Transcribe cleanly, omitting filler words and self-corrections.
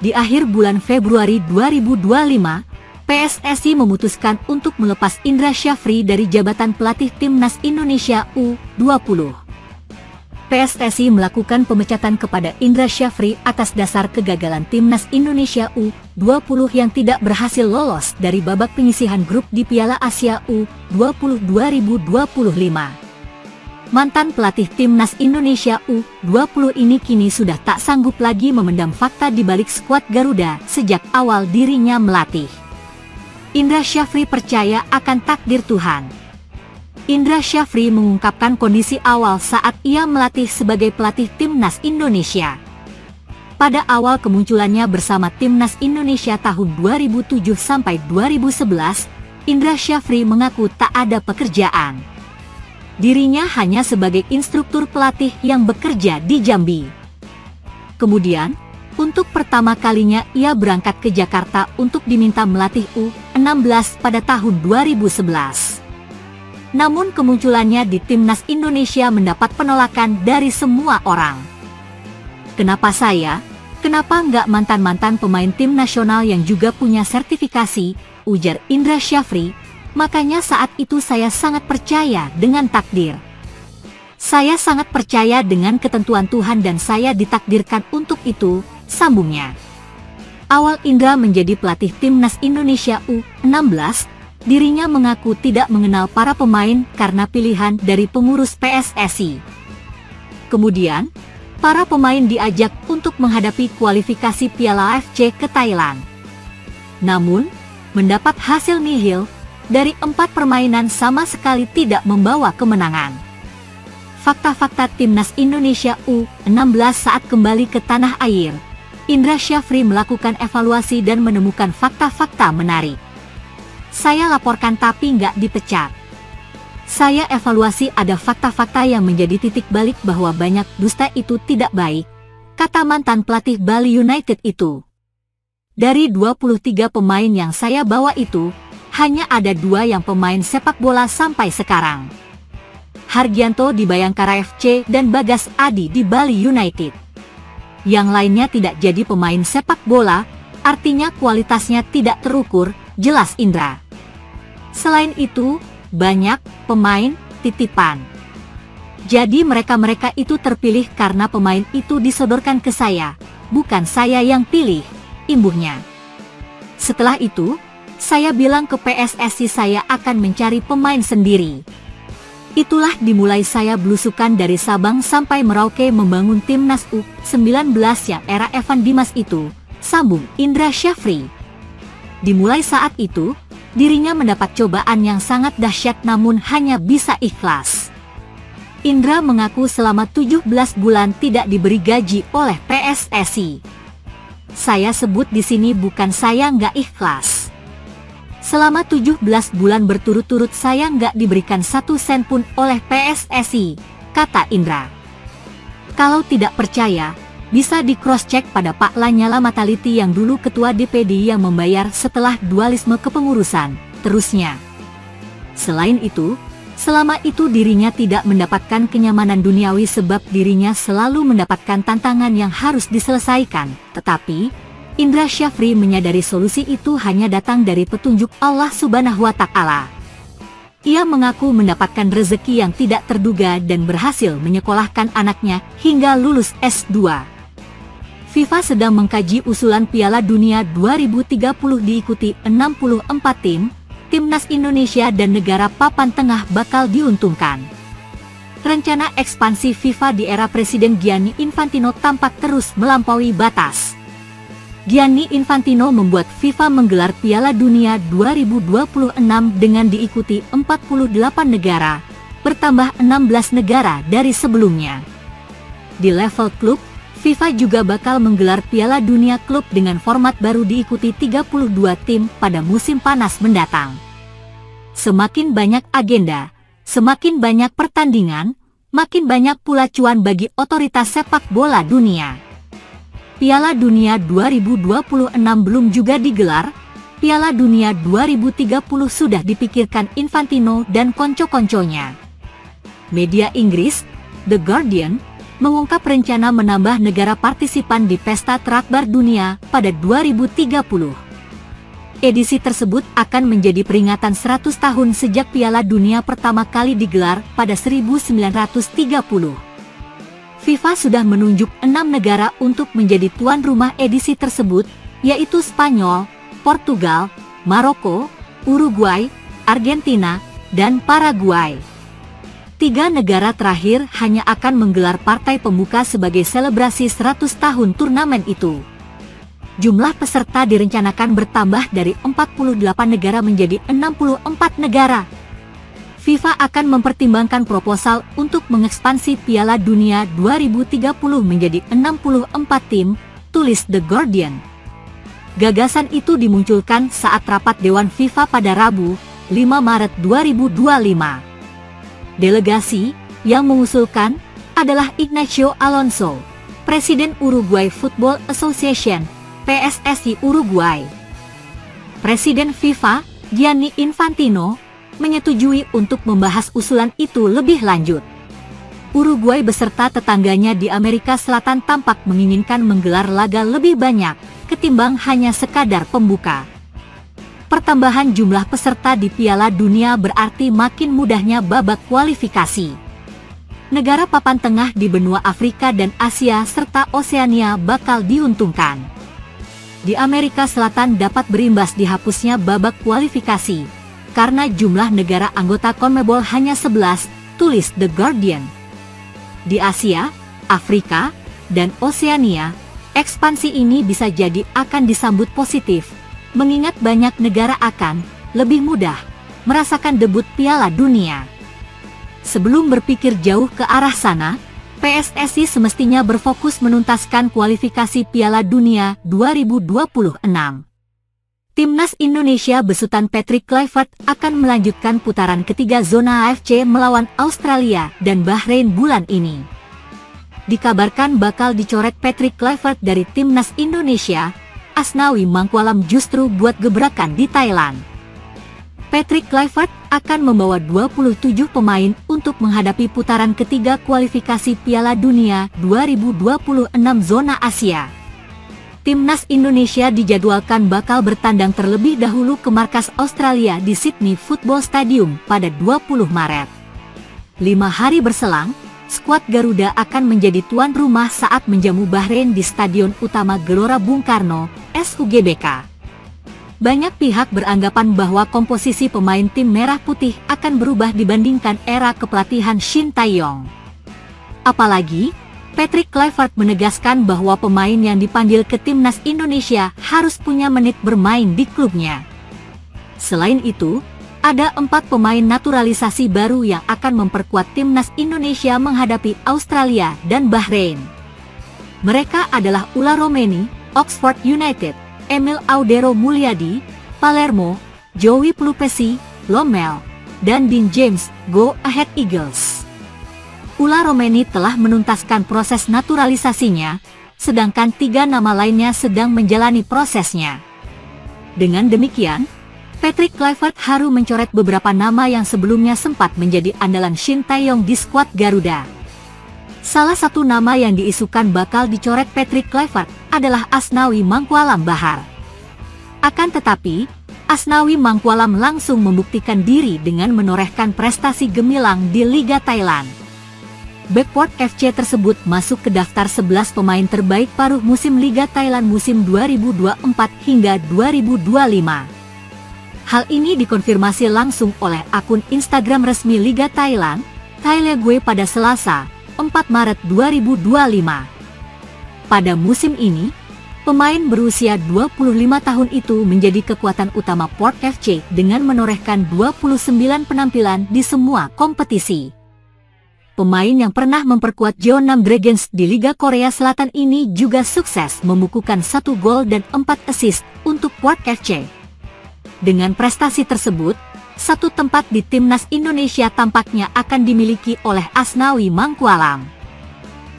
Di akhir bulan Februari 2025, PSSI memutuskan untuk melepas Indra Syafri dari jabatan pelatih Timnas Indonesia U20. PSSI melakukan pemecatan kepada Indra Syafri atas dasar kegagalan Timnas Indonesia U20 yang tidak berhasil lolos dari babak penyisihan grup di Piala Asia U20 2025. Mantan pelatih Timnas Indonesia U20 ini kini sudah tak sanggup lagi memendam fakta di balik skuad Garuda sejak awal dirinya melatih. Indra Syafri percaya akan takdir Tuhan. Indra Syafri mengungkapkan kondisi awal saat ia melatih sebagai pelatih Timnas Indonesia. Pada awal kemunculannya bersama Timnas Indonesia tahun 2007 sampai 2011, Indra Syafri mengaku tak ada pekerjaan. Dirinya hanya sebagai instruktur pelatih yang bekerja di Jambi. Kemudian, untuk pertama kalinya ia berangkat ke Jakarta untuk diminta melatih U16 pada tahun 2011. Namun kemunculannya di Timnas Indonesia mendapat penolakan dari semua orang. Kenapa saya? Kenapa nggak mantan-mantan pemain tim nasional yang juga punya sertifikasi? Ujar Indra Syafri. Makanya saat itu saya sangat percaya dengan takdir. Saya sangat percaya dengan ketentuan Tuhan dan saya ditakdirkan untuk itu, sambungnya. Awal Indra menjadi pelatih Timnas Indonesia U16, dirinya mengaku tidak mengenal para pemain karena pilihan dari pengurus PSSI. Kemudian, para pemain diajak untuk menghadapi kualifikasi Piala AFC ke Thailand. Namun, mendapat hasil nihil. Dari 4 permainan sama sekali tidak membawa kemenangan. Fakta-fakta Timnas Indonesia U16 saat kembali ke tanah air, Indra Syafri melakukan evaluasi dan menemukan fakta-fakta menarik. Saya laporkan tapi nggak dipecat. Saya evaluasi ada fakta-fakta yang menjadi titik balik bahwa banyak dusta itu tidak baik, kata mantan pelatih Bali United itu. Dari 23 pemain yang saya bawa itu, hanya ada 2 yang pemain sepak bola sampai sekarang. Hargianto di Bayangkara FC dan Bagas Adi di Bali United. Yang lainnya tidak jadi pemain sepak bola, artinya kualitasnya tidak terukur, jelas Indra. Selain itu, banyak pemain titipan. Jadi mereka-mereka itu terpilih karena pemain itu disodorkan ke saya, bukan saya yang pilih, imbuhnya. Setelah itu, saya bilang ke PSSI saya akan mencari pemain sendiri. Itulah dimulai saya belusukan dari Sabang sampai Merauke membangun Timnas U19 yang era Evan Dimas itu, sambung Indra Syafri. Dimulai saat itu, dirinya mendapat cobaan yang sangat dahsyat namun hanya bisa ikhlas. Indra mengaku selama 17 bulan tidak diberi gaji oleh PSSI. Saya sebut di sini bukan saya nggak ikhlas. Selama 17 bulan berturut-turut saya nggak diberikan 1 sen pun oleh PSSI, kata Indra. Kalau tidak percaya, bisa di cross-check pada Pak Lanyala Mataliti yang dulu ketua DPD yang membayar setelah dualisme kepengurusan, terusnya. Selain itu, selama itu dirinya tidak mendapatkan kenyamanan duniawi sebab dirinya selalu mendapatkan tantangan yang harus diselesaikan, tetapi Indra Syafri menyadari solusi itu hanya datang dari petunjuk Allah Subhanahu wa Ta'ala. Ia mengaku mendapatkan rezeki yang tidak terduga dan berhasil menyekolahkan anaknya hingga lulus S2. FIFA sedang mengkaji usulan Piala Dunia 2030 diikuti 64 tim, Timnas Indonesia dan negara papan tengah bakal diuntungkan. Rencana ekspansi FIFA di era Presiden Gianni Infantino tampak terus melampaui batas. Gianni Infantino membuat FIFA menggelar Piala Dunia 2026 dengan diikuti 48 negara, bertambah 16 negara dari sebelumnya. Di level klub, FIFA juga bakal menggelar Piala Dunia Klub dengan format baru diikuti 32 tim pada musim panas mendatang. Semakin banyak agenda, semakin banyak pertandingan, makin banyak pula cuan bagi otoritas sepak bola dunia. Piala Dunia 2026 belum juga digelar, Piala Dunia 2030 sudah dipikirkan Infantino dan konco-konconya. Media Inggris, The Guardian, mengungkap rencana menambah negara partisipan di Pesta Terakbar Dunia pada 2030. Edisi tersebut akan menjadi peringatan 100 tahun sejak Piala Dunia pertama kali digelar pada 1930. FIFA sudah menunjuk 6 negara untuk menjadi tuan rumah edisi tersebut, yaitu Spanyol, Portugal, Maroko, Uruguay, Argentina, dan Paraguay. 3 negara terakhir hanya akan menggelar partai pembuka sebagai selebrasi 100 tahun turnamen itu. Jumlah peserta direncanakan bertambah dari 48 negara menjadi 64 negara. FIFA akan mempertimbangkan proposal untuk mengekspansi Piala Dunia 2030 menjadi 64 tim, tulis The Guardian. Gagasan itu dimunculkan saat rapat Dewan FIFA pada Rabu, 5 Maret 2025. Delegasi yang mengusulkan adalah Ignacio Alonso, Presiden Uruguay Football Association, PSSI Uruguay. Presiden FIFA, Gianni Infantino, menyetujui untuk membahas usulan itu lebih lanjut. Uruguay beserta tetangganya di Amerika Selatan tampak menginginkan menggelar laga lebih banyak, ketimbang hanya sekadar pembuka. Pertambahan jumlah peserta di Piala Dunia berarti makin mudahnya babak kualifikasi. Negara papan tengah di benua Afrika dan Asia serta Oseania bakal diuntungkan. Di Amerika Selatan dapat berimbas dihapusnya babak kualifikasi, karena jumlah negara anggota CONMEBOL hanya 11, tulis The Guardian. Di Asia, Afrika, dan Oseania, ekspansi ini bisa jadi akan disambut positif, mengingat banyak negara akan lebih mudah merasakan debut Piala Dunia. Sebelum berpikir jauh ke arah sana, PSSI semestinya berfokus menuntaskan kualifikasi Piala Dunia 2026. Timnas Indonesia besutan Patrick Kluivert akan melanjutkan putaran ketiga zona AFC melawan Australia dan Bahrain bulan ini. Dikabarkan bakal dicoret Patrick Kluivert dari Timnas Indonesia, Asnawi Mangkualam justru buat gebrakan di Thailand. Patrick Kluivert akan membawa 27 pemain untuk menghadapi putaran ketiga kualifikasi Piala Dunia 2026 zona Asia. Timnas Indonesia dijadwalkan bakal bertandang terlebih dahulu ke markas Australia di Sydney Football Stadium pada 20 Maret. 5 hari berselang, skuad Garuda akan menjadi tuan rumah saat menjamu Bahrain di Stadion Utama Gelora Bung Karno, SUGBK. Banyak pihak beranggapan bahwa komposisi pemain tim merah putih akan berubah dibandingkan era kepelatihan Shin Tae-yong. Apalagi, Patrick Kluivert menegaskan bahwa pemain yang dipanggil ke Timnas Indonesia harus punya menit bermain di klubnya. Selain itu, ada 4 pemain naturalisasi baru yang akan memperkuat Timnas Indonesia menghadapi Australia dan Bahrain. Mereka adalah Ula Romeni, Oxford United, Emil Audero Mulyadi, Palermo, Joey Pelupesi, Lomel, dan Dean James, Go Ahead Eagles. Ula Romeni telah menuntaskan proses naturalisasinya, sedangkan 3 nama lainnya sedang menjalani prosesnya. Dengan demikian, Patrick Kluivert harus mencoret beberapa nama yang sebelumnya sempat menjadi andalan Shin Tae-yong di skuad Garuda. Salah satu nama yang diisukan bakal dicoret Patrick Kluivert adalah Asnawi Mangkualam Bahar. Akan tetapi, Asnawi Mangkualam langsung membuktikan diri dengan menorehkan prestasi gemilang di Liga Thailand. Backport FC tersebut masuk ke daftar 11 pemain terbaik paruh musim Liga Thailand musim 2024 hingga 2025. Hal ini dikonfirmasi langsung oleh akun Instagram resmi Liga Thailand, Thailegue pada Selasa, 4 Maret 2025. Pada musim ini, pemain berusia 25 tahun itu menjadi kekuatan utama Port FC dengan menorehkan 29 penampilan di semua kompetisi. Pemain yang pernah memperkuat Jeonnam Dragons di Liga Korea Selatan ini juga sukses membukukan 1 gol dan 4 assist untuk Port FC. Dengan prestasi tersebut, 1 tempat di Timnas Indonesia tampaknya akan dimiliki oleh Asnawi Mangkualam.